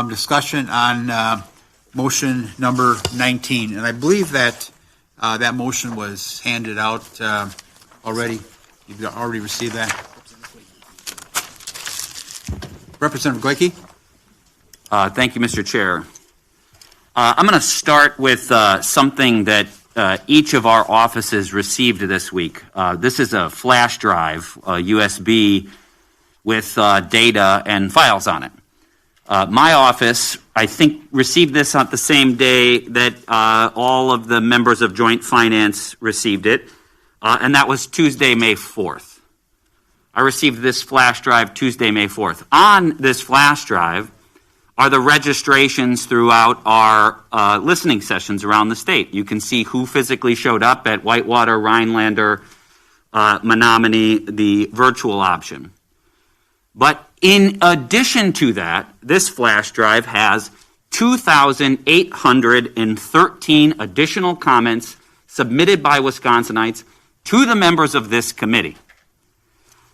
Discussion on motion number 19. And I believe that that motion was handed out already. You've already received that. Representative Goyke. Thank you, Mr. Chair. I'm going to start with something that each of our offices received this week. This is a flash drive, a USB with data and files on it. My office, I think, received this on the same day that all of the members of Joint Finance received it, and that was Tuesday, May 4th. I received this flash drive Tuesday, May 4th. On this flash drive are the registrations throughout our listening sessions around the state. You can see who physically showed up at Whitewater, Rhinelander, Menominee, the virtual option. But in addition to that, this flash drive has 2,813 additional comments submitted by Wisconsinites to the members of this committee.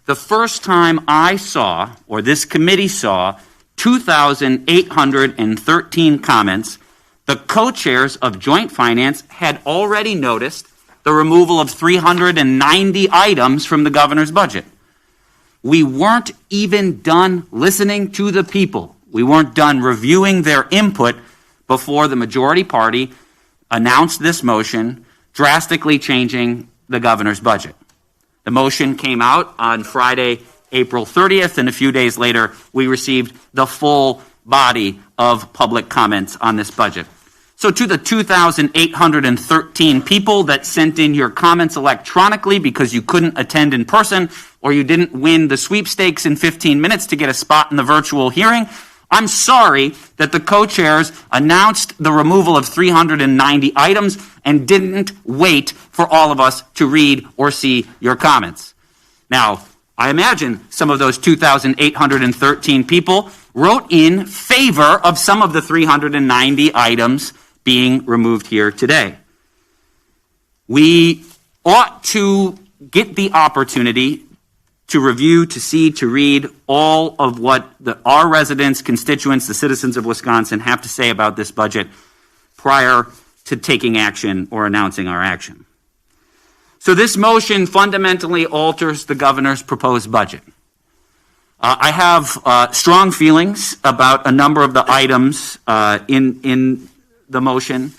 The first time I saw, or this committee saw, 2,813 comments, the co-chairs of Joint Finance had already noticed the removal of 390 items from the governor's budget. We weren't even done listening to the people. We weren't done reviewing their input before the majority party announced this motion, drastically changing the governor's budget. The motion came out on Friday, April 30th, and a few days later, we received the full body of public comments on this budget. So to the 2,813 people that sent in your comments electronically because you couldn't attend in person or you didn't win the sweepstakes in 15 minutes to get a spot in the virtual hearing, I'm sorry that the co-chairs announced the removal of 390 items and didn't wait for all of us to read or see your comments. Now, I imagine some of those 2,813 people wrote in favor of some of the 390 items being removed here today. We ought to get the opportunity to review, to see, to read all of what our residents, constituents, the citizens of Wisconsin have to say about this budget prior to taking action or announcing our action. So this motion fundamentally alters the governor's proposed budget. I have strong feelings about a number of the items in the motion.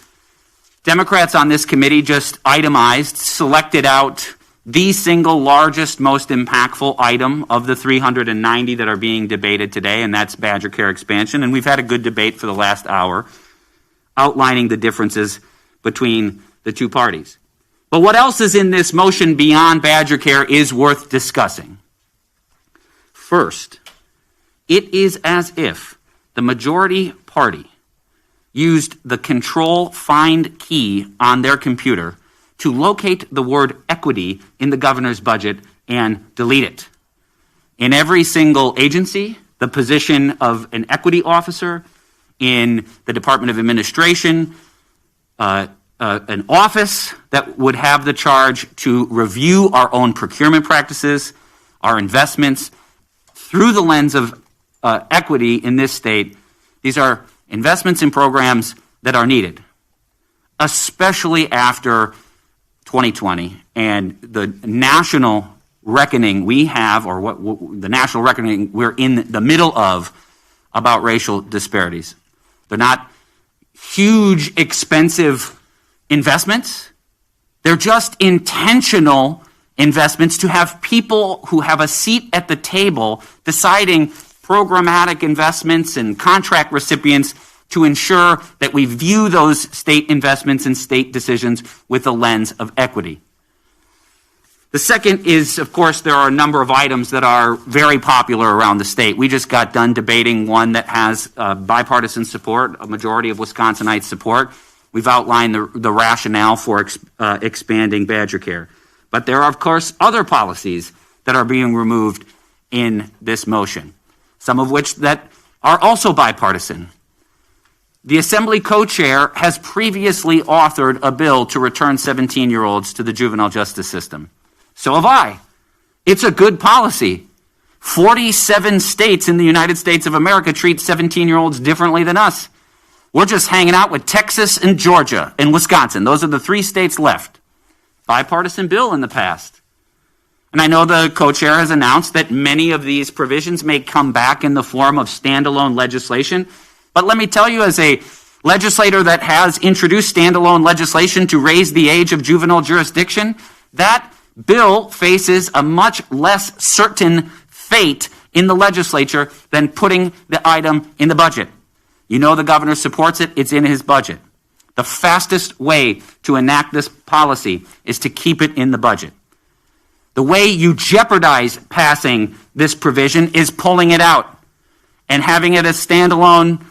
Democrats on this committee just itemized, selected out the single largest, most impactful item of the 390 that are being debated today, and that's Badger Care expansion. And we've had a good debate for the last hour outlining the differences between the two parties. But what else is in this motion beyond Badger Care is worth discussing. First, it is as if the majority party used the Control-Find key on their computer to locate the word equity in the governor's budget and delete it. In every single agency, the position of an equity officer, in the Department of Administration, an office that would have the charge to review our own procurement practices, our investments, through the lens of equity in this state. These are investments in programs that are needed, especially after 2020 and the national reckoning we have, or what the national reckoning we're in the middle of about racial disparities. They're not huge, expensive investments. They're just intentional investments to have people who have a seat at the table deciding programmatic investments and contract recipients to ensure that we view those state investments and state decisions with a lens of equity. The second is, of course, there are a number of items that are very popular around the state. We just got done debating one that has bipartisan support, a majority of Wisconsinites support. We've outlined the rationale for expanding Badger Care. But there are, of course, other policies that are being removed in this motion, some of which that are also bipartisan. The Assembly co-chair has previously authored a bill to return 17-year-olds to the juvenile justice system. So have I. It's a good policy. 47 states in the United States of America treat 17-year-olds differently than us. We're just hanging out with Texas and Georgia and Wisconsin. Those are the 3 states left. Bipartisan bill in the past. And I know the co-chair has announced that many of these provisions may come back in the form of standalone legislation. But let me tell you, as a legislator that has introduced standalone legislation to raise the age of juvenile jurisdiction, that bill faces a much less certain fate in the legislature than putting the item in the budget. You know the governor supports it. It's in his budget. The fastest way to enact this policy is to keep it in the budget. The way you jeopardize passing this provision is pulling it out and having it a standalone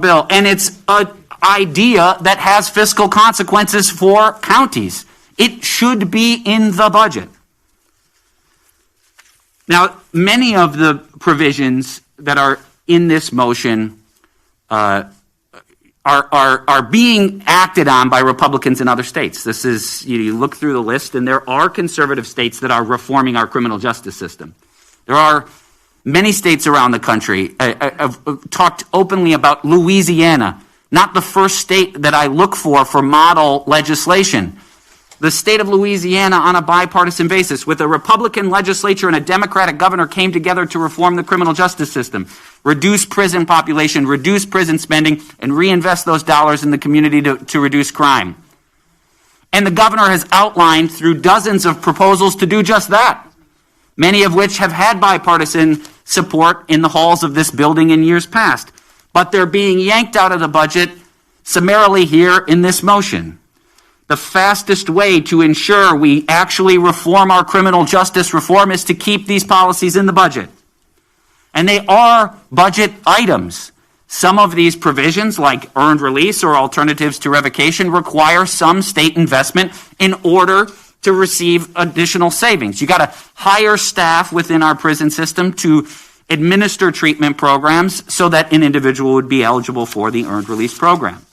bill. And it's an idea that has fiscal consequences for counties. It should be in the budget. Now, many of the provisions that are in this motion are being acted on by Republicans in other states. This is, you look through the list, and there are conservative states that are reforming our criminal justice system. There are many states around the country. I've talked openly about Louisiana, not the first state that I look for model legislation. The state of Louisiana, on a bipartisan basis, with a Republican legislature and a Democratic governor, came together to reform the criminal justice system, reduce prison population, reduce prison spending, and reinvest those dollars in the community to reduce crime. And the governor has outlined through dozens of proposals to do just that, many of which have had bipartisan support in the halls of this building in years past. But they're being yanked out of the budget summarily here in this motion. The fastest way to ensure we actually reform our criminal justice reform is to keep these policies in the budget. And they are budget items. Some of these provisions, like earned release or alternatives to revocation, require some state investment in order to receive additional savings. You got to hire staff within our prison system to administer treatment programs so that an individual would be eligible for the earned release program.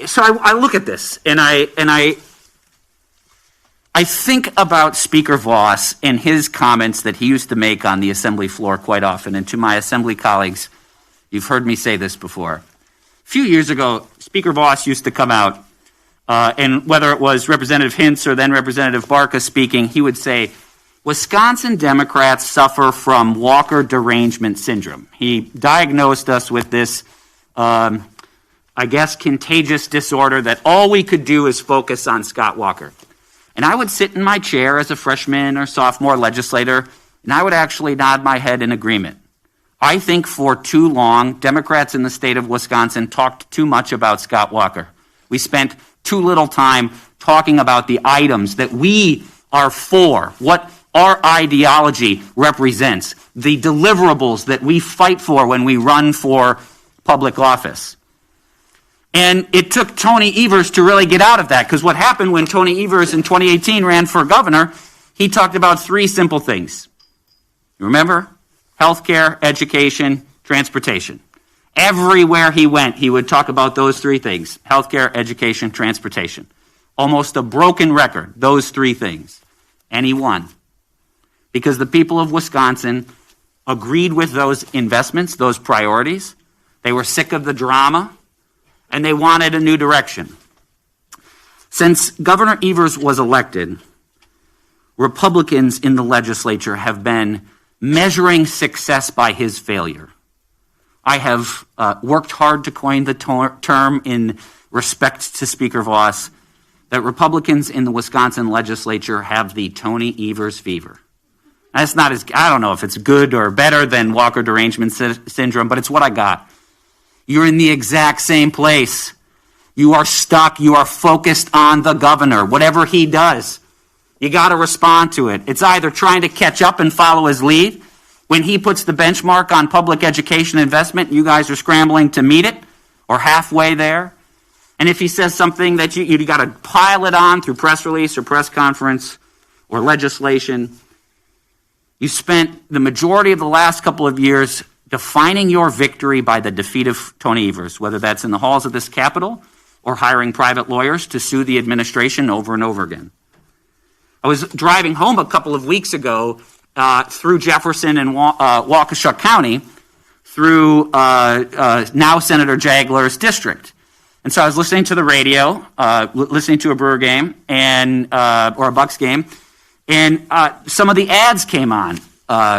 So I look at this and I think about Speaker Voss and his comments that he used to make on the assembly floor quite often. And to my assembly colleagues, you've heard me say this before. A few years ago, Speaker Voss used to come out, and whether it was Representative Hintz or then Representative Barca speaking, he would say, Wisconsin Democrats suffer from Walker derangement syndrome. He diagnosed us with this contagious disorder that all we could do is focus on Scott Walker. And I would sit in my chair as a freshman or sophomore legislator, and I would actually nod my head in agreement. I think for too long, Democrats in the state of Wisconsin talked too much about Scott Walker. We spent too little time talking about the items that we are for, what our ideology represents, the deliverables that we fight for when we run for public office. And it took Tony Evers to really get out of that, because what happened when Tony Evers in 2018 ran for governor, he talked about 3 simple things. You remember? Healthcare, education, transportation. Everywhere he went, he would talk about those 3 things. Healthcare, education, transportation. Almost a broken record, those 3 things. And he won. Because the people of Wisconsin agreed with those investments, those priorities. They were sick of the drama, and they wanted a new direction. Since Governor Evers was elected, Republicans in the legislature have been measuring success by his failure. I have worked hard to coin the term in respect to Speaker Voss that Republicans in the Wisconsin legislature have the Tony Evers fever. That's not as, I don't know if it's good or better than Walker derangement syndrome, but it's what I got. You're in the exact same place. You are stuck. You are focused on the governor. Whatever he does, you got to respond to it. It's either trying to catch up and follow his lead. When he puts the benchmark on public education investment, you guys are scrambling to meet it or halfway there. And if he says something that you got to pile it on through press release or press conference or legislation. You spent the majority of the last couple of years defining your victory by the defeat of Tony Evers, whether that's in the halls of this Capitol or hiring private lawyers to sue the administration over and over again. I was driving home a couple of weeks ago through Jefferson and Waukesha County, through now Senator Jagler's district. And so I was listening to the radio, listening to a Brewer game or a Bucks game, and some of the ads came on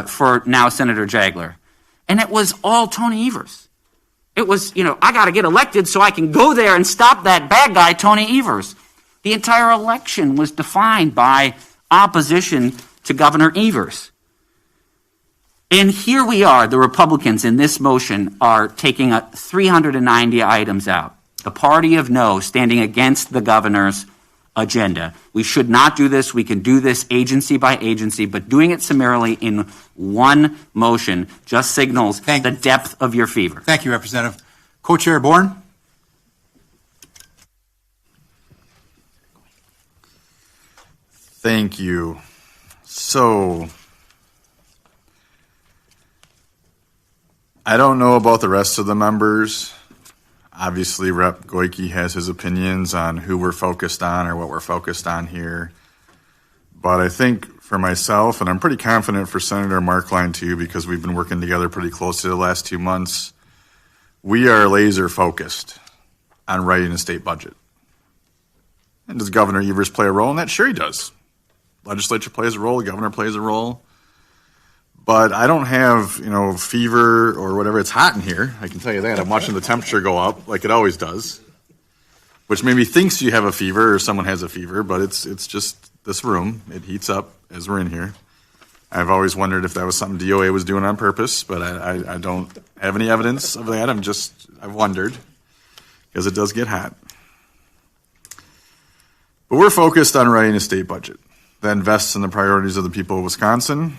for now Senator Jagler. And it was all Tony Evers. It was, I got to get elected so I can go there and stop that bad guy, Tony Evers. The entire election was defined by opposition to Governor Evers. And here we are, the Republicans in this motion are taking 390 items out. The party of no standing against the governor's agenda. We should not do this. We can do this agency by agency, but doing it summarily in one motion just signals the depth of your fever. Thank you, Representative. Co-Chair Bourne? Thank you. So, I don't know about the rest of the members. Obviously, Rep. Goyke has his opinions on who we're focused on or what we're focused on here. But I think for myself, and I'm pretty confident for Senator Merklein too, because we've been working together pretty closely the last 2 months, we are laser focused on writing a state budget. And does Governor Evers play a role in that? Sure he does. Legislature plays a role, the governor plays a role. But I don't have, fever or whatever. It's hot in here. I can tell you that. I'm watching the temperature go up like it always does, which maybe thinks you have a fever or someone has a fever, but it's just this room. It heats up as we're in here. I've always wondered if that was something DOA was doing on purpose, but I don't have any evidence of that. I've wondered because it does get hot. But we're focused on writing a state budget that invests in the priorities of the people of Wisconsin.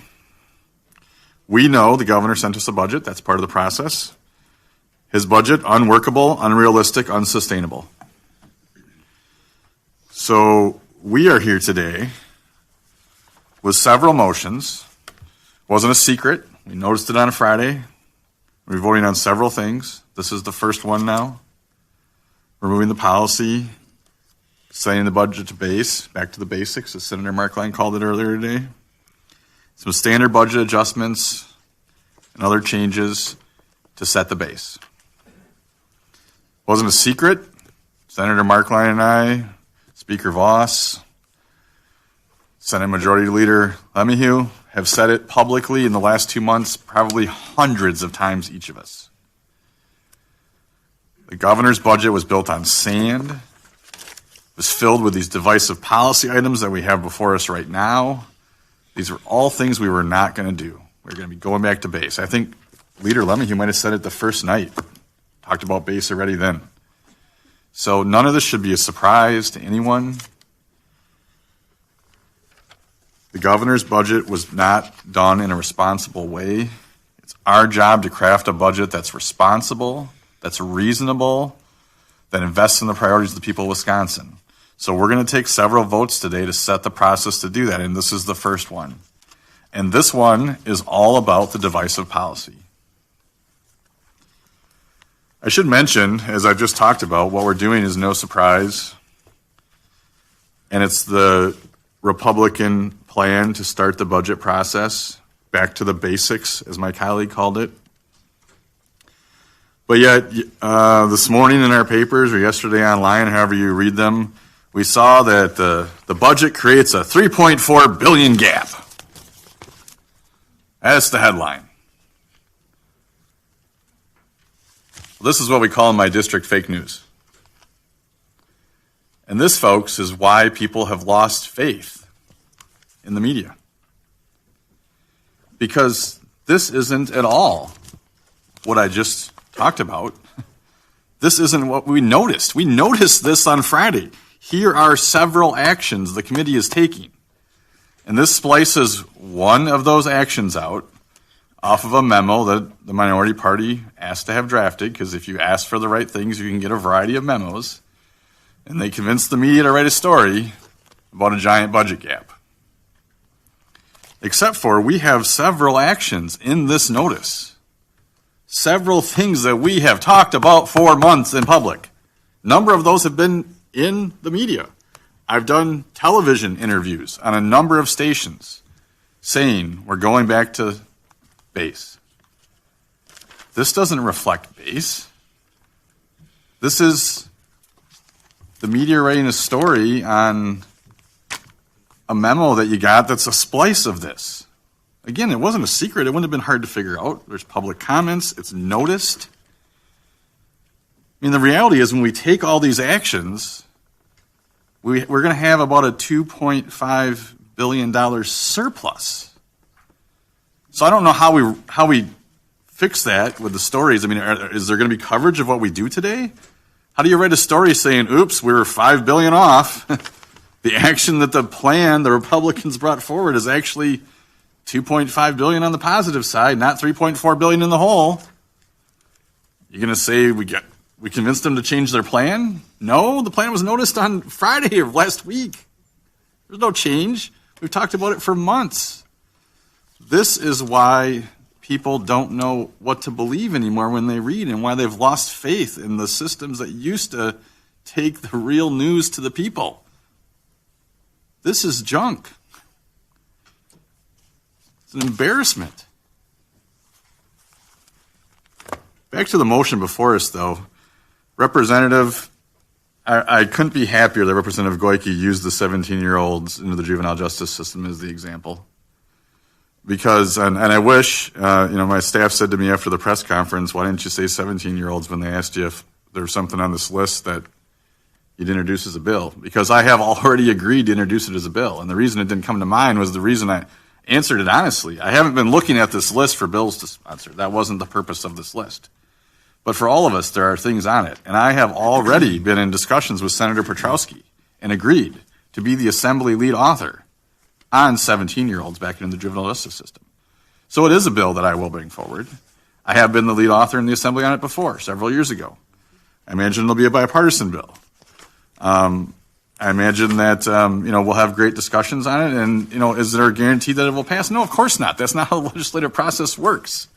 We know the governor sent us a budget. That's part of the process. His budget, unworkable, unrealistic, unsustainable. So we are here today with several motions. Wasn't a secret. We noticed it on a Friday. We're voting on several things. This is the first one now. Removing the policy, setting the budget to base, back to the basics, as Senator Merklein called it earlier today. Some standard budget adjustments and other changes to set the base. Wasn't a secret. Senator Merklein and I, Speaker Voss, Senate Majority Leader Lemieux have said it publicly in the last 2 months, probably hundreds of times each of us. The governor's budget was built on sand. It was filled with these divisive policy items that we have before us right now. These are all things we were not going to do. We're going to be going back to base. I think Leader Lemieux might have said it the first night. Talked about base already then. So none of this should be a surprise to anyone. The governor's budget was not done in a responsible way. It's our job to craft a budget that's responsible, that's reasonable, that invests in the priorities of the people of Wisconsin. So we're going to take several votes today to set the process to do that, and this is the first one. And this one is all about the divisive policy. I should mention, as I've just talked about, what we're doing is no surprise, and it's the Republican plan to start the budget process back to the basics, as my colleague called it. But yet, this morning in our papers, or yesterday online, however you read them, we saw that the budget creates a $3.4 billion gap. That's the headline. This is what we call in my district fake news. And this, folks, is why people have lost faith in the media. Because this isn't at all what I just talked about. This isn't what we noticed. We noticed this on Friday. Here are several actions the committee is taking. And this splices one of those actions out off of a memo that the minority party asked to have drafted, because if you ask for the right things, you can get a variety of memos. And they convinced the media to write a story about a giant budget gap. Except for we have several actions in this notice. Several things that we have talked about for months in public. A number of those have been in the media. I've done television interviews on a number of stations saying we're going back to base. This doesn't reflect base. This is the media writing a story on a memo that you got that's a splice of this. Again, it wasn't a secret. It wouldn't have been hard to figure out. There's public comments. It's noticed. I mean, the reality is when we take all these actions, we're going to have about a $2.5 billion surplus. So I don't know how we fix that with the stories. I mean, is there going to be coverage of what we do today? How do you write a story saying, oops, we were $5 billion off? The action that the Republicans brought forward is actually $2.5 billion on the positive side, not $3.4 billion in the hole. You're going to say we convinced them to change their plan? No, the plan was noticed on Friday of last week. There's no change. We've talked about it for months. This is why people don't know what to believe anymore when they read, and why they've lost faith in the systems that used to take the real news to the people. This is junk. It's an embarrassment. Back to the motion before us, though. Representative, I couldn't be happier that Representative Goyke used the 17-year-olds into the juvenile justice system as the example. Because, and I wish, my staff said to me after the press conference, why didn't you say 17-year-olds when they asked you if there was something on this list that you'd introduce as a bill? Because I have already agreed to introduce it as a bill. And the reason it didn't come to mind was the reason I answered it honestly. I haven't been looking at this list for bills to sponsor. That wasn't the purpose of this list. But for all of us, there are things on it. And I have already been in discussions with Senator Petrowski and agreed to be the Assembly lead author on 17-year-olds back in the juvenile justice system. So it is a bill that I will bring forward. I have been the lead author in the Assembly on it before, several years ago. I imagine it'll be a bipartisan bill. I imagine that, we'll have great discussions on it. And, is there a guarantee that it will pass? No, of course not. That's not how the legislative process works.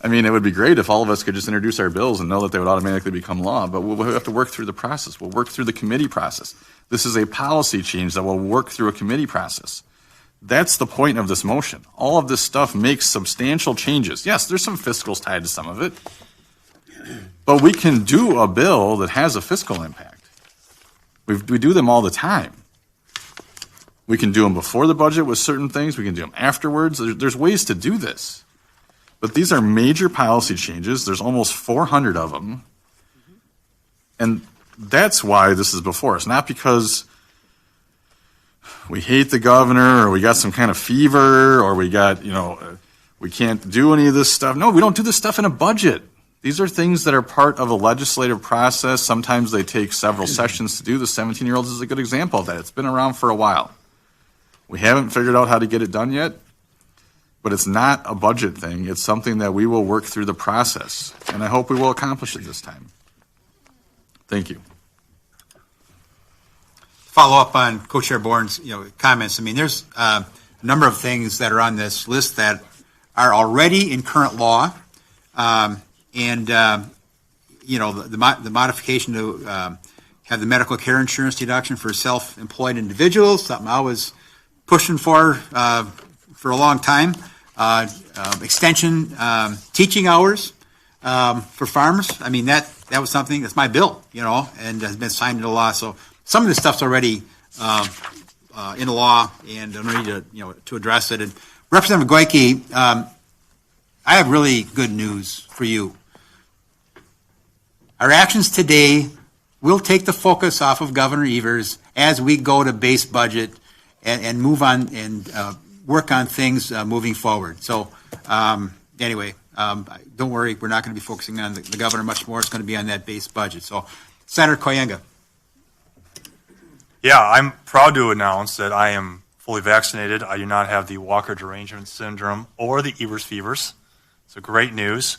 I mean, it would be great if all of us could just introduce our bills and know that they would automatically become law, but we'll have to work through the process. We'll work through the committee process. This is a policy change that will work through a committee process. That's the point of this motion. All of this stuff makes substantial changes. Yes, there's some fiscals tied to some of it, but we can do a bill that has a fiscal impact. We do them all the time. We can do them before the budget with certain things. We can do them afterwards. There's ways to do this. But these are major policy changes. There's almost 400 of them. And that's why this is before us. Not because we hate the governor or we got some kind of fever or we got, we can't do any of this stuff. No, we don't do this stuff in a budget. These are things that are part of a legislative process. Sometimes they take several sessions to do. The 17-year-olds is a good example of that. It's been around for a while. We haven't figured out how to get it done yet. But it's not a budget thing. It's something that we will work through the process. And I hope we will accomplish it this time. Thank you. Follow up on Co-Chair Bourne's comments. I mean, there's a number of things that are on this list that are already in current law. The modification to have the medical care insurance deduction for self-employed individuals, something I was pushing for a long time. Extension, teaching hours for farmers. I mean, that was something, that's my bill, and has been signed into law. So some of this stuff's already in law, and I'm ready to address it. And Representative Goyke, I have really good news for you. Our actions today will take the focus off of Governor Evers as we go to base budget and move on and work on things moving forward. So anyway, don't worry, we're not going to be focusing on the governor much more. It's going to be on that base budget. So Senator Koyenga. Yeah, I'm proud to announce that I am fully vaccinated. I do not have the Walker derangement syndrome or the Evers fevers. So great news.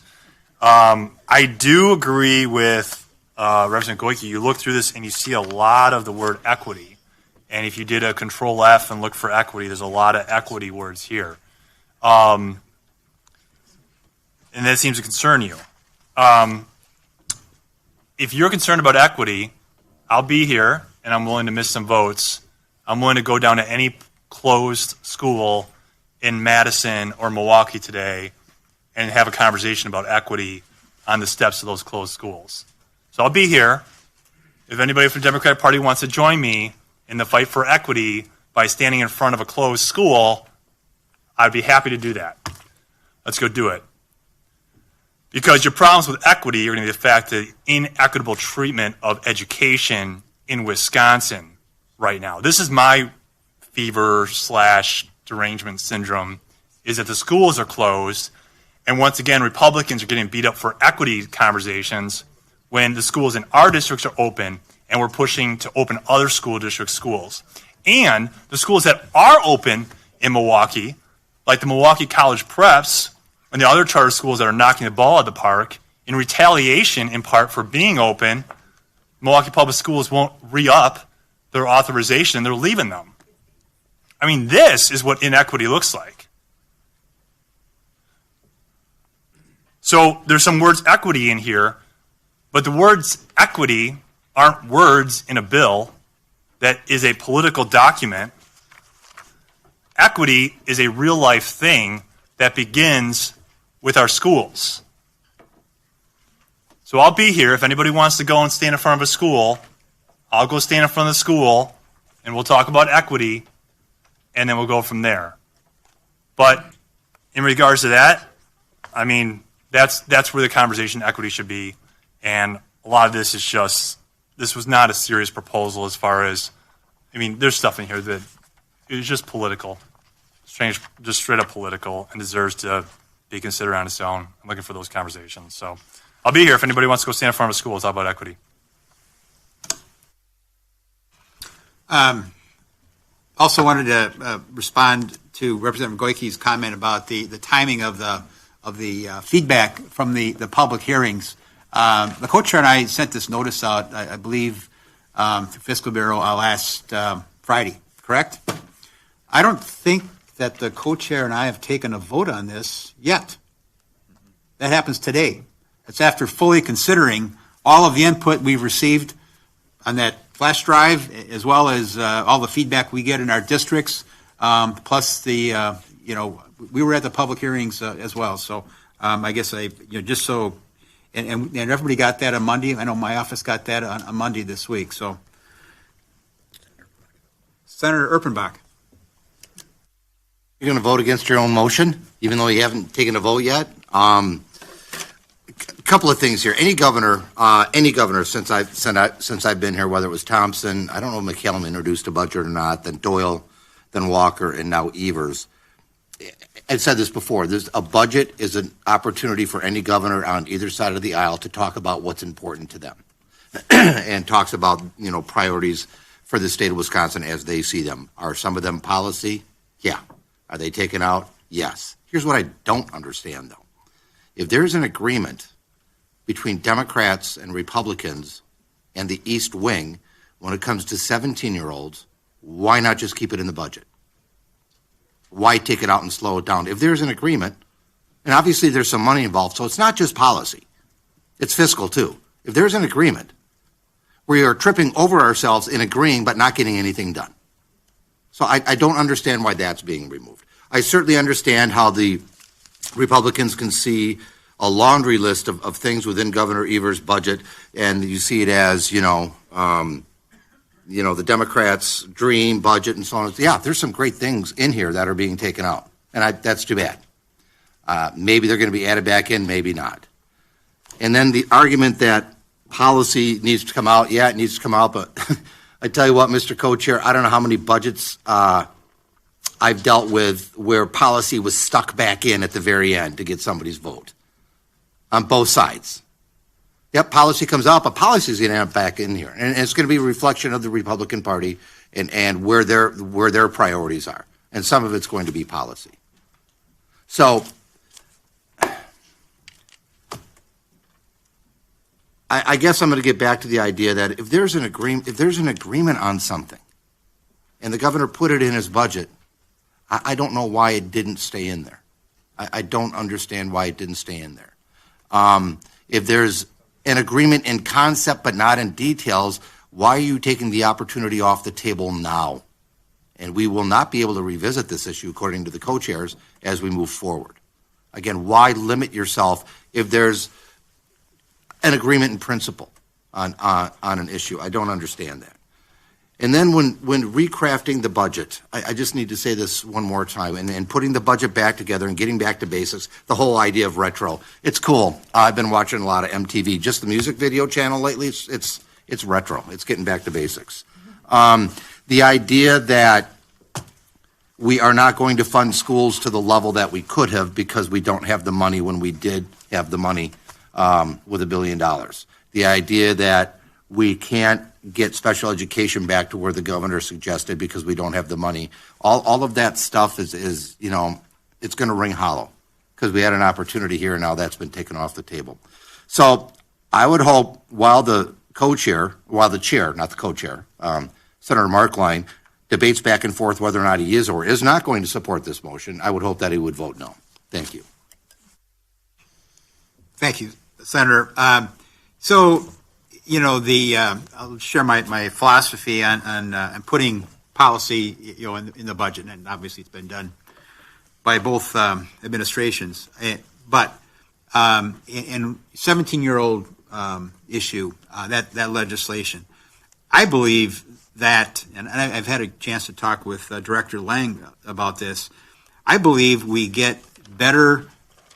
I do agree with Representative Goyke. You look through this and you see a lot of the word equity. And if you did a Control F and look for equity, there's a lot of equity words here. And that seems to concern you. If you're concerned about equity, I'll be here and I'm willing to miss some votes, I'm willing to go down to any closed school in Madison or Milwaukee today and have a conversation about equity on the steps of those closed schools. So I'll be here. If anybody from the Democratic Party wants to join me in the fight for equity by standing in front of a closed school, I'd be happy to do that. Let's go do it. Because your problems with equity are going to be the fact that inequitable treatment of education in Wisconsin right now. This is my fever / derangement syndrome, is that the schools are closed, and once again, Republicans are getting beat up for equity conversations when the schools in our districts are open, and we're pushing to open other school district schools. And the schools that are open in Milwaukee, like the Milwaukee College Preps and the other charter schools that are knocking the ball out of the park, in retaliation in part for being open, Milwaukee Public Schools won't re-up their authorization, they're leaving them. I mean, this is what inequity looks like. So there's some words equity in here, but the words equity aren't words in a bill that is a political document. Equity is a real life thing that begins with our schools. So I'll be here. If anybody wants to go and stand in front of a school, I'll go stand in front of the school and we'll talk about equity and then we'll go from there. But in regards to that, I mean, that's where the conversation equity should be. And a lot of this is just, this was not a serious proposal as far as, I mean, there's stuff in here that is just political, strange, just straight up political, and deserves to be considered on its own. I'm looking for those conversations. So I'll be here if anybody wants to go stand in front of a school and talk about equity. Also wanted to respond to Representative Goyke's comment about the timing of the feedback from the public hearings. The co-chair and I sent this notice out, I believe, to Fiscal Bureau last Friday, correct? I don't think that the co-chair and I have taken a vote on this yet. That happens today. It's after fully considering all of the input we've received on that flash drive, as well as all the feedback we get in our districts, plus the, we were at the public hearings as well. So I guess just so, and everybody got that on Monday. I know my office got that on Monday this week. So, Senator Erpenbach. You're going to vote against your own motion, even though you haven't taken a vote yet. A couple of things here. Any governor since I've been here, whether it was Thompson, I don't know if McCallum introduced a budget or not, then Doyle, then Walker, and now Evers. I've said this before. A budget is an opportunity for any governor on either side of the aisle to talk about what's important to them, and talks about priorities for the state of Wisconsin as they see them. Are some of them policy? Yeah. Are they taken out? Yes. Here's what I don't understand, though. If there's an agreement between Democrats and Republicans and the East Wing when it comes to 17-year-olds, why not just keep it in the budget? Why take it out and slow it down? If there's an agreement, and obviously there's some money involved, so it's not just policy. It's fiscal, too. If there's an agreement, we are tripping over ourselves in agreeing but not getting anything done. So I don't understand why that's being removed. I certainly understand how the Republicans can see a laundry list of things within Governor Evers' budget, and you see it as, the Democrats' dream budget and so on. Yeah, there's some great things in here that are being taken out, and that's too bad. Maybe they're going to be added back in, maybe not. And then the argument that policy needs to come out, yeah, it needs to come out, but I tell you what, Mr. Co-Chair, I don't know how many budgets I've dealt with where policy was stuck back in at the very end to get somebody's vote on both sides. Yep, policy comes out, but policy is going to end up back in here. And it's going to be a reflection of the Republican Party and where their priorities are. And some of it's going to be policy. So I guess I'm going to get back to the idea that if there's an agreement on something, and the governor put it in his budget, I don't know why it didn't stay in there. I don't understand why it didn't stay in there. If there's an agreement in concept but not in details, Why are you taking the opportunity off the table now? And we will not be able to revisit this issue, according to the co-chairs, as we move forward. Again, why limit yourself if there's an agreement in principle on an issue? I don't understand that. And then when recrafting the budget, I just need to say this one more time, and putting the budget back together and getting back to basics, the whole idea of retro, it's cool. I've been watching a lot of MTV, just the music video channel lately. It's retro. It's getting back to basics. The idea that we are not going to fund schools to the level that we could have because we don't have the money when we did have the money with $1 billion. The idea that we can't get special education back to where the governor suggested because we don't have the money. All of that stuff is it's going to ring hollow because we had an opportunity here and now that's been taken off the table. So I would hope while the chair, not the co-chair, Senator Merklein, debates back and forth whether or not he is or is not going to support this motion, I would hope that he would vote no. Thank you. Thank you, Senator. I'll share my philosophy on putting policy, in the budget, and obviously it's been done by both administrations. But in 17-year-old issue, that legislation, I believe that, and I've had a chance to talk with Director Lang about this, I believe we get better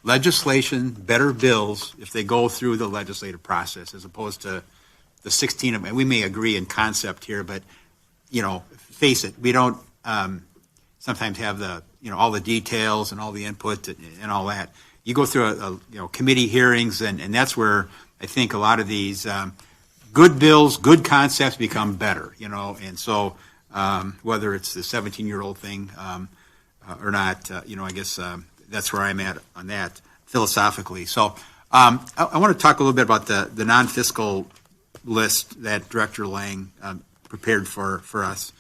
legislation, better bills if they go through the legislative process as opposed to the 16 of them. We may agree in concept here, but, face it, we don't sometimes have the, all the details and all the input and all that. You go through committee hearings, and that's where I think a lot of these good bills, good concepts become better, and so whether it's the 17-year-old thing or not, I guess that's where I'm at on that philosophically. So I want to talk a little bit about the non-fiscal list that Director Lang prepared for us.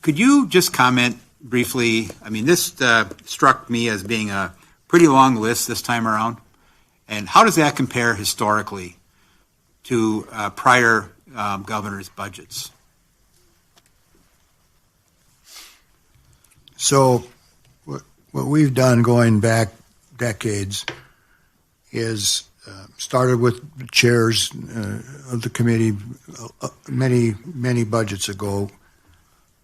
Could you just comment briefly? I mean, this struck me as being a pretty long list this time around. And how does that compare historically to prior governors' budgets? So what we've done going back decades is started with the chairs of the committee many budgets ago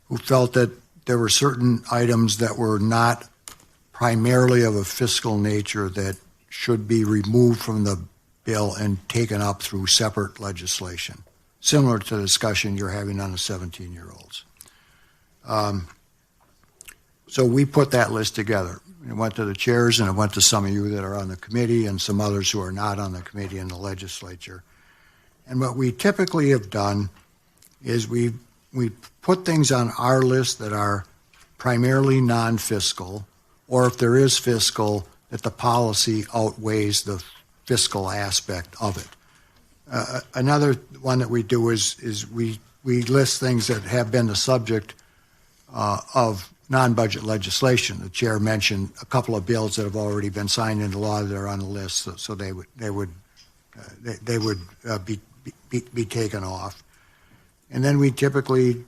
who felt that there were certain items that were not primarily of a fiscal nature that should be removed from the bill and taken up through separate legislation, similar to the discussion you're having on the 17-year-olds. So we put that list together. It went to the chairs, and it went to some of you that are on the committee and some others who are not on the committee in the legislature. And what we typically have done is we put things on our list that are primarily non-fiscal, or if there is fiscal, that the policy outweighs the fiscal aspect of it. Another one that we do is we list things that have been the subject of non-budget legislation. The chair mentioned a couple of bills that have already been signed into law that are on the list, so they would be taken off. And then we typically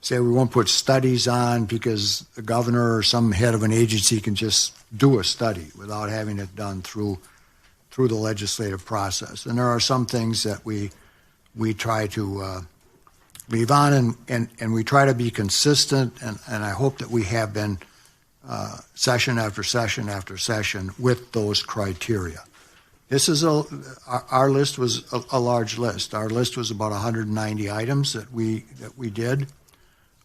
say we won't put studies on because the governor or some head of an agency can just do a study without having it done through the legislative process. And there are some things that we try to leave on, and we try to be consistent, and I hope that we have been session after session after session with those criteria. This is our list was a large list. Our list was about 190 items that we did.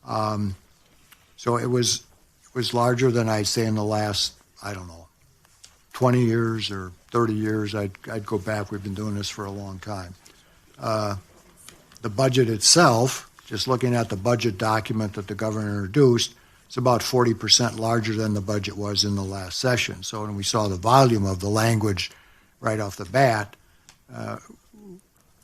So it was larger than I'd say in the last, 20 years or 30 years. I'd go back. We've been doing this for a long time. The budget itself, just looking at the budget document that the governor introduced, it's about 40% larger than the budget was in the last session. So when we saw the volume of the language right off the bat, I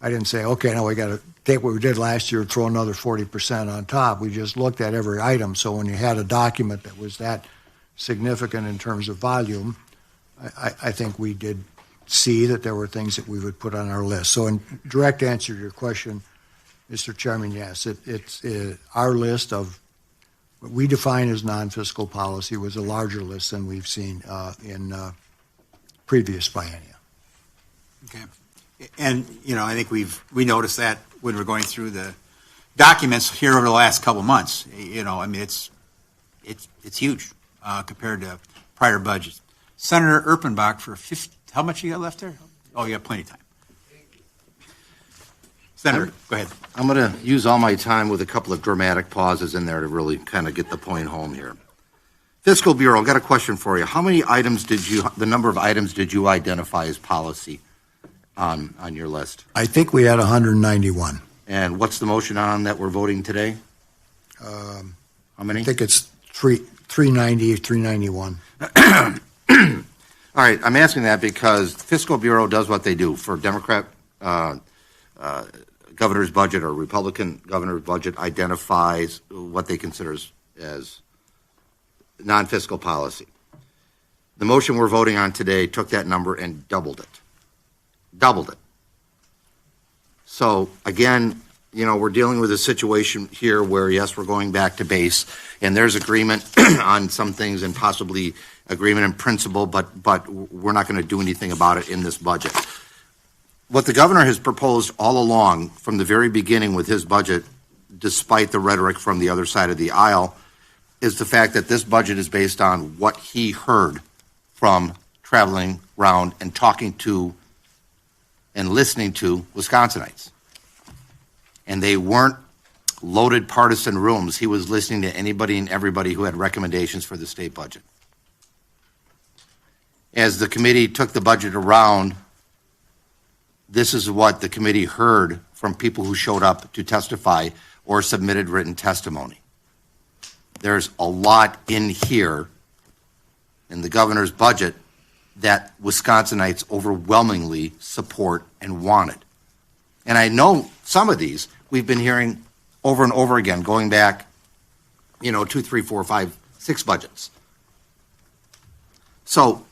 didn't say, okay, now we got to take what we did last year and throw another 40% on top. We just looked at every item. So when you had a document that was that significant in terms of volume, I think we did see that there were things that we would put on our list. So in direct answer to your question, Mr. Chairman, yes, it's our list of what we define as non-fiscal policy was a larger list than we've seen in previous biennia. Okay. And, I think we noticed that when we're going through the documents here over the last couple months. It's huge compared to prior budgets. Senator Erpenbach for 50, how much you got left there? Oh, you got plenty of time. Senator, go ahead. I'm going to use all my time with a couple of dramatic pauses in there to really kind of get the point home here. Fiscal Bureau, I've got a question for you. How many items the number of items did you identify as policy on your list? I think we had 191. And what's the motion on that we're voting today? How many? I think it's 390, 391. All right, I'm asking that because Fiscal Bureau does what they do for Democrat governor's budget or Republican governor's budget, identifies what they consider as non-fiscal policy. The motion we're voting on today took that number and doubled it. Doubled it. So again, we're dealing with a situation here where, yes, we're going back to base, and there's agreement on some things and possibly agreement in principle, but we're not going to do anything about it in this budget. What the governor has proposed all along from the very beginning with his budget, despite the rhetoric from the other side of the aisle, is the fact that this budget is based on what he heard from traveling around and talking to and listening to Wisconsinites. And they weren't loaded partisan rooms. He was listening to anybody and everybody who had recommendations for the state budget. As the committee took the budget around, this is what the committee heard from people who showed up to testify or submitted written testimony. There's a lot in here in the governor's budget that Wisconsinites overwhelmingly support and wanted. And I know some of these we've been hearing over and over again, going back, 2, 3, 4, 5, 6 budgets. So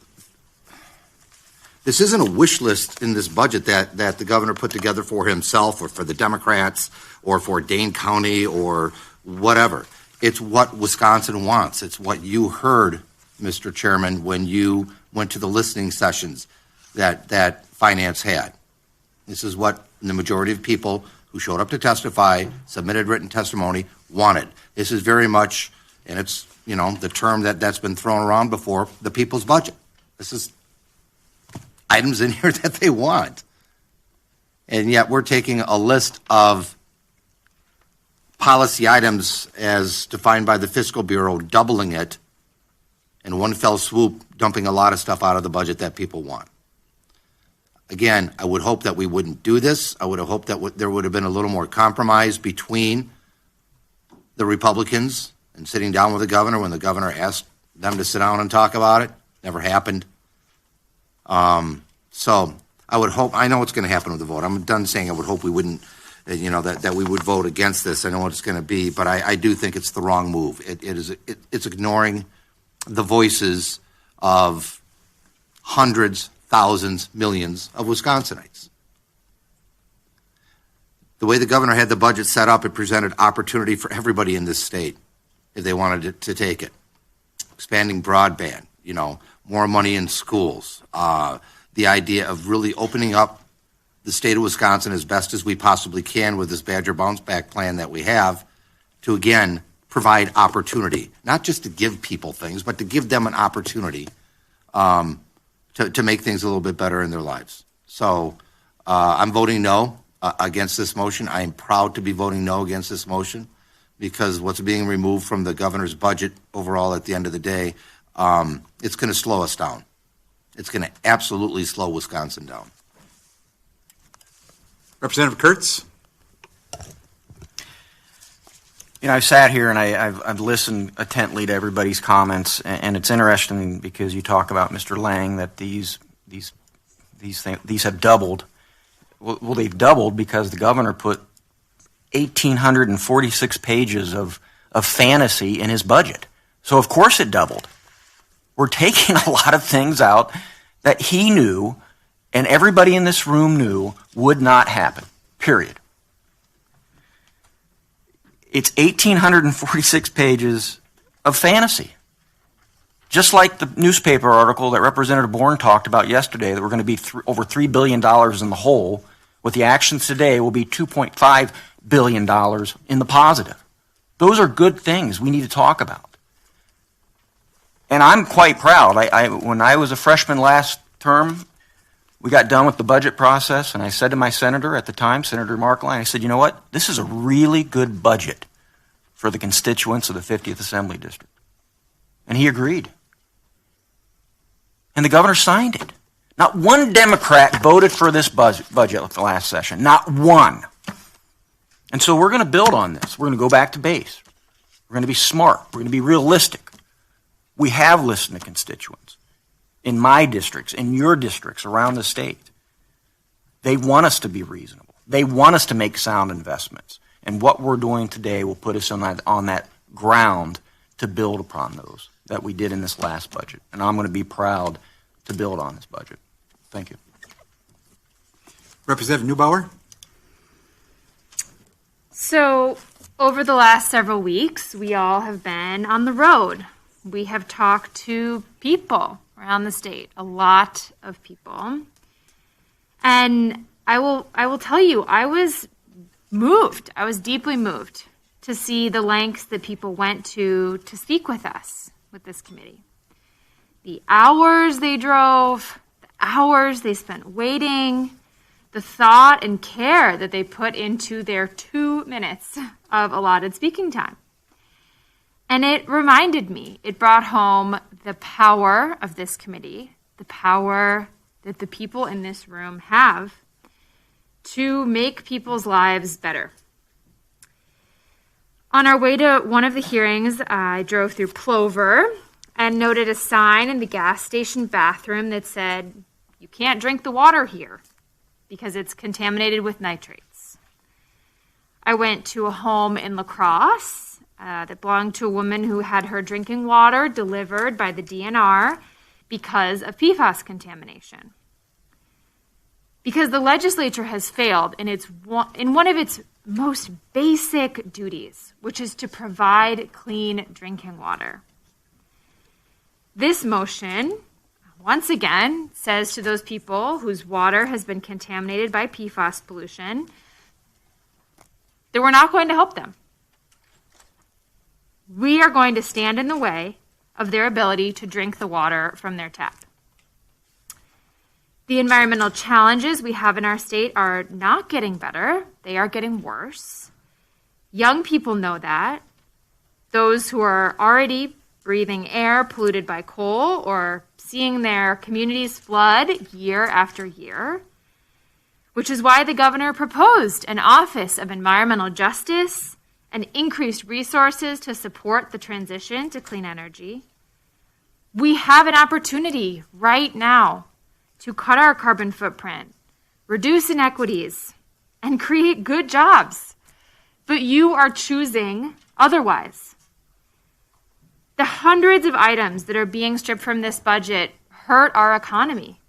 this isn't a wish list in this budget that the governor put together for himself or for the Democrats or for Dane County or whatever. It's what Wisconsin wants. It's what you heard, Mr. Chairman, when you went to the listening sessions that Finance had. This is what the majority of people who showed up to testify, submitted written testimony, wanted. This is very much, and it's, the term that's been thrown around before, the people's budget. This is items in here that they want. And yet we're taking a list of policy items as defined by the Fiscal Bureau, doubling it, in one fell swoop, dumping a lot of stuff out of the budget that people want. Again, I would hope that we wouldn't do this. I would have hoped that there would have been a little more compromise between the Republicans and sitting down with the governor when the governor asked them to sit down and talk about it. Never happened. So I would hope, I know what's going to happen with the vote. I'm done saying I would hope we wouldn't, that we would vote against this. I know what it's going to be, but I do think it's the wrong move. It's ignoring the voices of hundreds, thousands, millions of Wisconsinites. The way the governor had the budget set up, it presented opportunity for everybody in this state if they wanted to take it. Expanding broadband, more money in schools, the idea of really opening up the state of Wisconsin as best as we possibly can with this Badger Bounce Back plan that we have to, again, provide opportunity, not just to give people things, but to give them an opportunity to make things a little bit better in their lives. So I'm voting no against this motion. I am proud to be voting no against this motion because what's being removed from the governor's budget overall at the end of the day, it's going to slow us down. It's going to absolutely slow Wisconsin down. Representative Kurtz. I've sat here and I've listened intently to everybody's comments, and it's interesting because you talk about, Mr. Lang, that these have doubled. Well, they've doubled because the governor put 1,846 pages of fantasy in his budget. So of course it doubled. We're taking a lot of things out that he knew and everybody in this room knew would not happen, period. It's 1,846 pages of fantasy. Just like the newspaper article that Representative Bourne talked about yesterday, that we're going to be over $3 billion in the hole, with the actions today will be $2.5 billion in the positive. Those are good things we need to talk about. And I'm quite proud. When I was a freshman last term, we got done with the budget process, and I said to my senator at the time, Senator Merklein, I said, you know what? This is a really good budget for the constituents of the 50th Assembly District. And he agreed. And the governor signed it. Not one Democrat voted for this budget at the last session. Not one. And so we're going to build on this. We're going to go back to base. We're going to be smart. We're going to be realistic. We have listened to constituents in my districts, in your districts around the state. They want us to be reasonable. They want us to make sound investments. And what we're doing today will put us on that ground to build upon those that we did in this last budget. And I'm going to be proud to build on this budget. Thank you. Representative Neubauer? So, over the last several weeks, we all have been on the road. We have talked to people around the state, a lot of people. And I will tell you, I was moved. I was deeply moved to see the lengths that people went to speak with us, with this committee. The hours they drove, the hours they spent waiting, the thought and care that they put into their 2 minutes of allotted speaking time. And it reminded me, it brought home the power of this committee, the power that the people in this room have to make people's lives better. On our way to one of the hearings, I drove through Plover and noted a sign in the gas station bathroom that said, "You can't drink the water here because it's contaminated with nitrates." I went to a home in La Crosse that belonged to a woman who had her drinking water delivered by the DNR because of PFAS contamination. Because the legislature has failed in one of its most basic duties, which is to provide clean drinking water. This motion, once again, says to those people whose water has been contaminated by PFAS pollution that we're not going to help them. We are going to stand in the way of their ability to drink the water from their tap. The environmental challenges we have in our state are not getting better. They are getting worse. Young people know that. Those who are already breathing air polluted by coal or seeing their communities flood year after year, which is why the governor proposed an Office of Environmental Justice and increased resources to support the transition to clean energy. We have an opportunity right now to cut our carbon footprint, reduce inequities, and create good jobs. But you are choosing otherwise. The hundreds of items that are being stripped from this budget hurt our economy.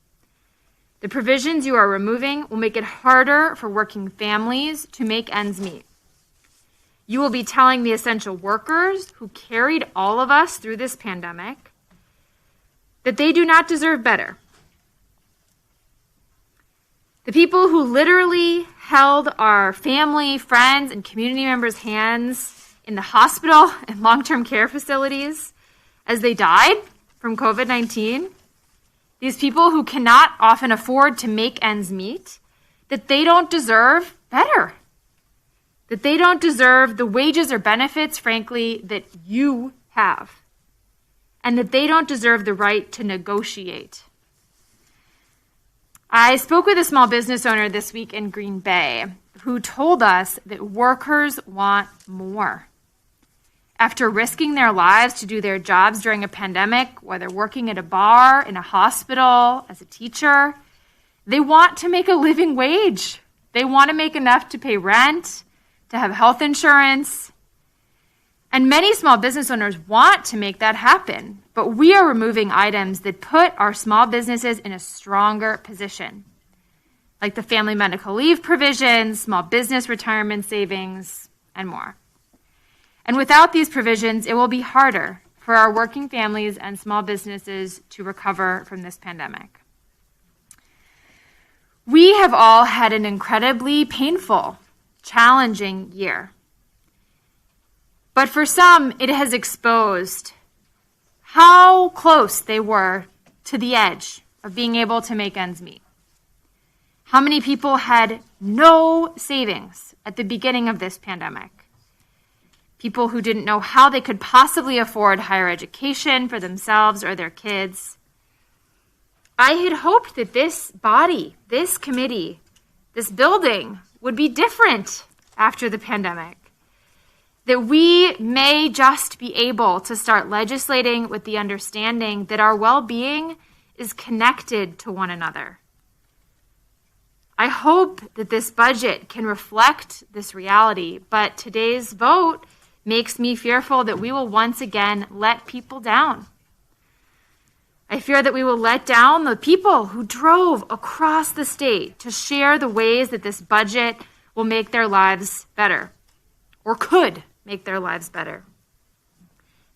The provisions you are removing will make it harder for working families to make ends meet. You will be telling the essential workers who carried all of us through this pandemic that they do not deserve better. The people who literally held our family, friends, and community members' hands in the hospital and long-term care facilities as they died from COVID-19, these people who cannot often afford to make ends meet, that they don't deserve better. That they don't deserve the wages or benefits, frankly, that you have. And that they don't deserve the right to negotiate. I spoke with a small business owner this week in Green Bay who told us that workers want more. After risking their lives to do their jobs during a pandemic, whether working at a bar, in a hospital, as a teacher, they want to make a living wage. They want to make enough to pay rent, to have health insurance. And many small business owners want to make that happen, but we are removing items that put our small businesses in a stronger position, like the family medical leave provisions, small business retirement savings, and more. And without these provisions, it will be harder for our working families and small businesses to recover from this pandemic. We have all had an incredibly painful, challenging year. But for some, it has exposed how close they were to the edge of being able to make ends meet. How many people had no savings at the beginning of this pandemic? People who didn't know how they could possibly afford higher education for themselves or their kids. I had hoped that this body, this committee, this building would be different after the pandemic. That we may just be able to start legislating with the understanding that our well-being is connected to one another. I hope that this budget can reflect this reality, but today's vote makes me fearful that we will once again let people down. I fear that we will let down the people who drove across the state to share the ways that this budget will make their lives better, or could make their lives better.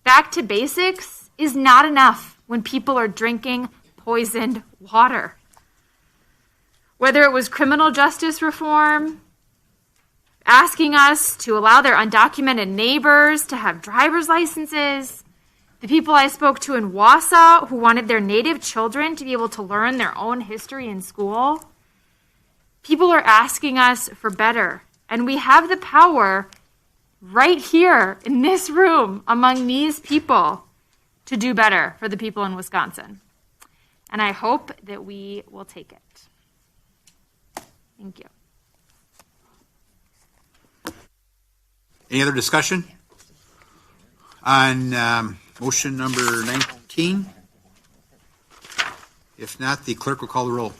Back to basics is not enough when people are drinking poisoned water. Whether it was criminal justice reform, asking us to allow their undocumented neighbors to have driver's licenses, the people I spoke to in Wausau who wanted their native children to be able to learn their own history in school, people are asking us for better. And we have the power right here in this room among these people to do better for the people in Wisconsin. And I hope that we will take it. Thank you. Any other discussion on motion number 19? If not, the clerk will call the roll.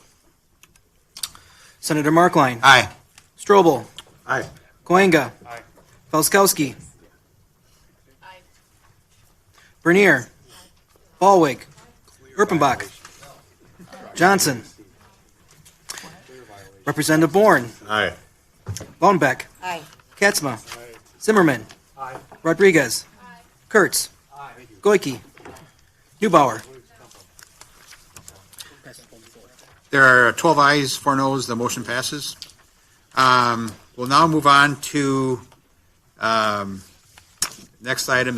Senator Merklein. Aye. Strobel. Aye. Koenga. Aye. Felskowski. Aye. Bernier. Ballwig. Erpenbach. Johnson. Representative Bourne. Aye. Bohnbeck. Aye. Katzma. Zimmerman. Rodriguez. Kurtz. Goike. Neubauer. There are 12 ayes, 4 noes. The motion passes. We'll now move on to next item.